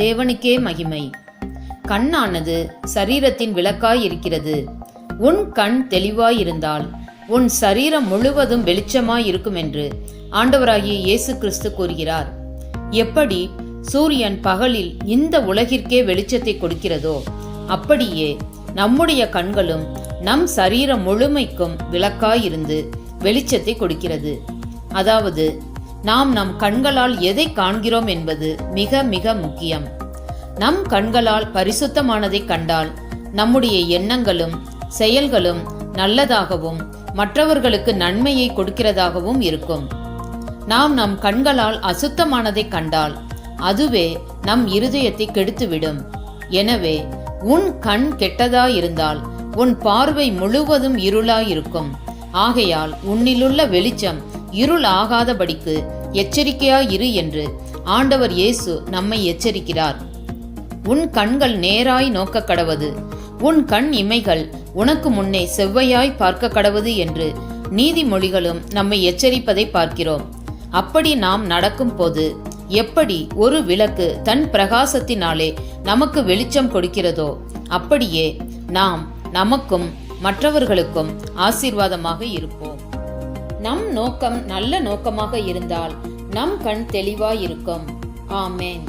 தேவனுக்கே மகிமை. கண்ணானது சரீரத்தின் விளக்காய் இருக்கிறது. உன் கண் தெளிவாயிருந்தால் உன் சரீரம் முழுவதும் வெளிச்சமாய் இருக்கும் என்று ஆண்டவராகிய இயேசு கிறிஸ்து கூறுகிறார். எப்படி சூரியன் பகலில் இந்த உலகிற்கே வெளிச்சத்தை கொடுக்கிறதோ அப்படியே நம்முடைய கண்களும் நம் சரீரம் முழுமைக்கும் விளக்காயிருந்து வெளிச்சத்தை கொடுக்கிறது. அதாவது நாம் நம் கண்களால் எதை காண்கிறோம் என்பது மிக மிக முக்கியம். நம் கண்களால் பரிசுத்தமானதை கண்டால் நம்முடைய எண்ணங்களும் செயல்களும் நல்லதாகவும் மற்றவர்களுக்கு நன்மையை கொடுக்கிறதாகவும் இருக்கும். நாம் நம் கண்களால் அசுத்தமானதை கண்டால் அதுவே நம் இருதயத்தை கெடுத்துவிடும். எனவே உன் கண் கெட்டதாயிருந்தால் உன் பார்வை முழுவதும் இருளாயிருக்கும். ஆகையால் உன்னிலுள்ள வெளிச்சம் இருள் ஆகாதபடிக்கு எச்சரிக்கையாயிரு என்று ஆண்டவர் இயேசு நம்மை எச்சரிக்கிறார். உன் கண்கள் நேராய் நோக்க கடவது, உன் கண் இமைகள் உனக்கு முன்னே செவ்வையாய் பார்க்க கடவது என்று நீதிமொழிகளும் நம்மை எச்சரிப்பதை பார்க்கிறோம். அப்படி நாம் நடக்கும் போது எப்படி ஒரு விளக்கு தன் பிரகாசத்தினாலே நமக்கு வெளிச்சம் கொடுக்கிறதோ அப்படியே நாம் நமக்கும் மற்றவர்களுக்கும் ஆசீர்வாதமாக இருப்போம். நம் நோக்கம் நல்ல நோக்கமாக இருந்தால் நம் கண் தெளிவாயிருக்கும். ஆமென்.